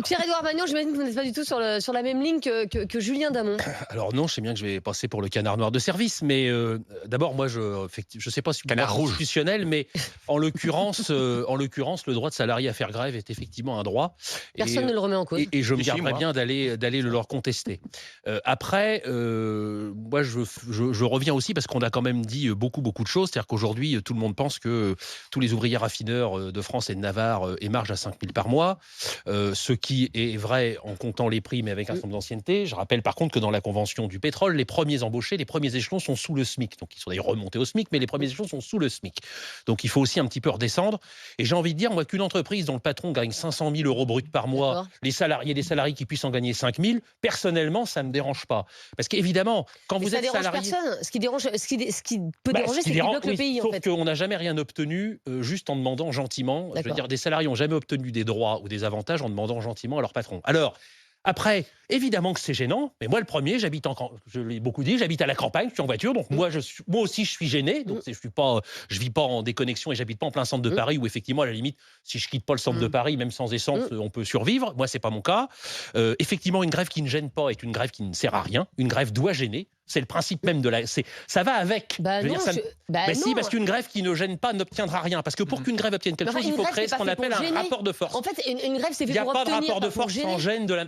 Pierre-Édouard Magnan, j'imagine que vous n'êtes pas du tout sur la même ligne que Julien Damon. Alors non, je sais bien que je vais passer pour le canard noir de service, mais d'abord, moi, je ne sais pas si c'est constitutionnel, mais en l'occurrence, le droit de salarié à faire grève est effectivement un droit. Personne ne le remet en cause. Et je me garderais bien d'aller le leur contester. Après, moi, je reviens aussi parce qu'on a quand même dit beaucoup de choses. C'est-à-dire qu'aujourd'hui, tout le monde pense que tous les ouvriers raffineurs de France et de Navarre émargent à 5 000 par mois, ce qui est vrai en comptant les primes et avec un certain nombre d'ancienneté. Je rappelle par contre que dans la convention du pétrole, les premiers embauchés, les premiers échelons sont sous le SMIC. Donc ils sont d'ailleurs remontés au SMIC, mais les premiers échelons sont sous le SMIC. Donc il faut aussi un petit peu redescendre. Et j'ai envie de dire, moi, qu'une entreprise dont le patron gagne 500 000 euros bruts par mois, des salariés qui puissent en gagner 5 000, personnellement, ça ne me dérange pas. Parce qu'évidemment, quand vous êtes salarié... Ça dérange personne. Ce qui peut déranger, c'est qu'il bloque le pays. Sauf qu'on n'a jamais rien obtenu juste en demandant gentiment. Je veux dire, des salariés n'ont jamais obtenu des droits ou des avantages en demandant gentiment à leur patron. Alors, après, évidemment que c'est gênant, mais moi le premier, je l'ai beaucoup dit, j'habite à la campagne, je suis en voiture, donc moi aussi je suis gêné, donc je vis pas en déconnexion et j'habite pas en plein centre de Paris où effectivement à la limite, si je quitte pas le centre de Paris, même sans essence, on peut survivre. Moi c'est pas mon cas. Effectivement, une grève qui ne gêne pas est une grève qui ne sert à rien. Une grève doit gêner. C'est le principe même de la. Ça va avec. Si, parce qu'une grève qui ne gêne pas n'obtiendra rien. Parce que pour qu'une grève obtienne quelque chose, il faut créer ce qu'on appelle un rapport de force. En fait, une grève, c'est fait pour obtenir. Il n'y a pas de rapport de force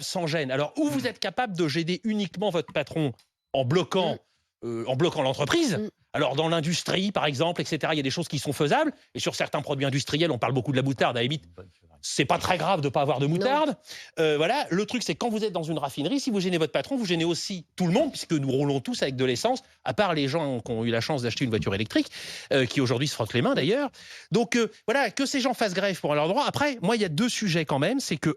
sans gêne. Alors, où vous êtes capable de gêner uniquement votre patron en bloquant l'entreprise. Alors, dans l'industrie, par exemple, etc., il y a des choses qui sont faisables. Et sur certains produits industriels, on parle beaucoup de la moutarde. À la limite, c'est pas très grave de ne pas avoir de moutarde. Voilà. Le truc, c'est quand vous êtes dans une raffinerie, si vous gênez votre patron, vous gênez aussi tout le monde, puisque nous roulons tous avec de l'essence, à part les gens qui ont eu la chance d'acheter une voiture électrique, qui aujourd'hui se frottent les mains d'ailleurs. Donc, voilà, que ces gens fassent grève pour leur droit. Après, moi, il y a deux sujets quand même. C'est que,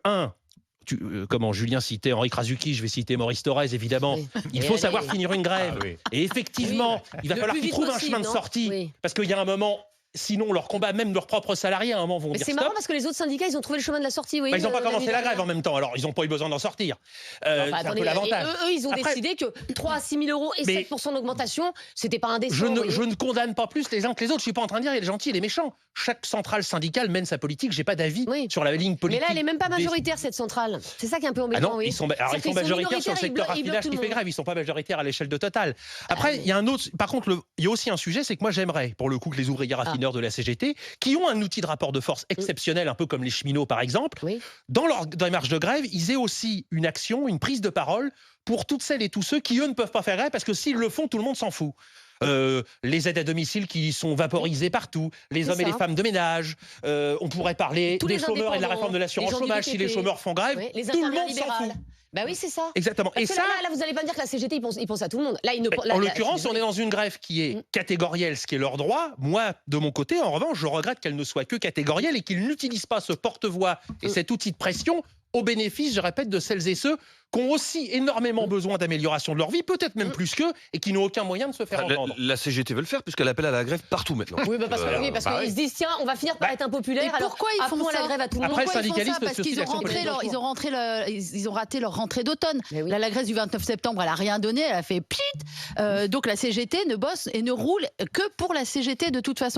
comment Julien citait Henri Krasuki, je vais citer Maurice Thorez, évidemment. Oui. Il faut savoir finir une grève. Et effectivement, il va falloir qu'ils trouvent un chemin de sortie. Parce qu'il y a un moment... Sinon, leur combat, même leurs propres salariés, à un moment, vont dire stop. C'est marrant parce que les autres syndicats, ils ont trouvé le chemin de la sortie. Oui, ils n'ont pas commencé la grève en même temps, alors ils n'ont pas eu besoin d'en sortir. C'est un peu l'avantage. Eux, ils ont décidé que 3 à 6 000 euros et 7% d'augmentation, c'était pas indécent. Je ne condamne pas plus les uns que les autres. Je suis pas en train de dire il y a les gentils et les méchants. Chaque centrale syndicale mène sa politique. J'ai pas d'avis sur la ligne politique. Mais là, elle est même pas majoritaire, cette centrale. C'est ça qui est un peu embêtant. Ils sont majoritaires sur le secteur raffinage qui fait grève. Ils sont pas majoritaires à l'échelle de Total. Après, il y a un autre. Par contre, il y a aussi un sujet, c'est que moi, j'aimerais, pour le coup, que les ouvriers raffineurs de la CGT, qui ont un outil de rapport de force exceptionnel, un peu comme les cheminots par exemple, dans leur démarche de grève, ils aient aussi une action, une prise de parole pour toutes celles et tous ceux qui, eux, ne peuvent pas faire grève, parce que s'ils le font, tout le monde s'en fout. Les aides à domicile qui sont vaporisées partout, les hommes et les femmes de ménage, on pourrait parler des chômeurs et de la réforme de l'assurance chômage. Si les chômeurs font grève, tout le monde s'en fout. Bah oui, c'est ça. Exactement. Et ça, là, vous n'allez pas me dire que la CGT, ils pensent à tout le monde. Là, en l'occurrence, on est dans une grève qui est catégorielle, ce qui est leur droit. Moi, de mon côté, en revanche, je regrette qu'elle ne soit que catégorielle et qu'ils n'utilisent pas ce porte-voix et cet outil de pression au bénéfice, je répète, de celles et ceux qui ont aussi énormément besoin d'amélioration de leur vie, peut-être même plus qu'eux, et qui n'ont aucun moyen de se faire entendre. La CGT veut le faire, puisqu'elle appelle à la grève partout maintenant. Oui, parce qu'ils se disent, tiens, on va finir par être impopulaire. Et pourquoi ils font ça? La grève à tout le monde. Après, le syndicalisme, parce qu'ils ont raté leur rentrée d'automne. Là, la grève du 29 septembre, elle a rien donné, elle a fait pchit. Donc la CGT ne bosse et ne roule que pour la CGT de toute façon.